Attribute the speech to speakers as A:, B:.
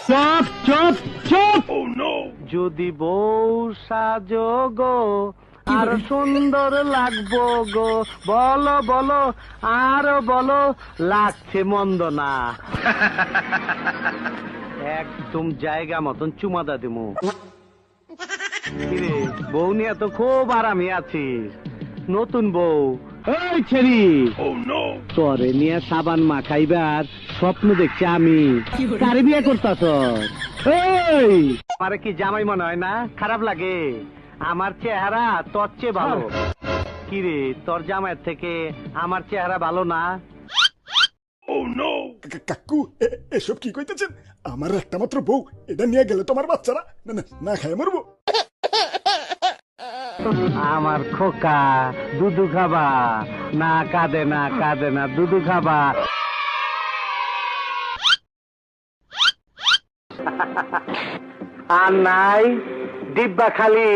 A: চুপ চুপ চুপ।
B: যদি বউ সাজো গো আর সুন্দর লাগবো গো, বলো বলো আরো বলো, লাগছে মন্দ না। একদম জায়গা মতন চুমাদা দিমু। কিরে, বউ নিয়ে তো খুব আরামে আছিস। নতুন বউ এই ছেড়ি তরে নিয়ে সাবান মাখাইবার স্বপ্ন দেখছি আমি। কারে বিয়ে করতাস? এই আমারে কি জামাই মনে হয় না? খারাপ লাগে? আমার চেহারা তোর চেয়ে ভালো। কিরে, তোর জামাইয়ের থেকে আমার চেহারা ভালো না?
C: কাকু এসব কি কইতেছেন? আমার একটা মাত্র বউ, এটা নিয়ে গেলে তোমার বাচ্চারা না না না খায় মরবো।
B: আমার খোকা, দুধু খাবা? না কাঁদে না, কাঁদে না, দুধু খাবা? আর নাই, ডিব্বা খালি।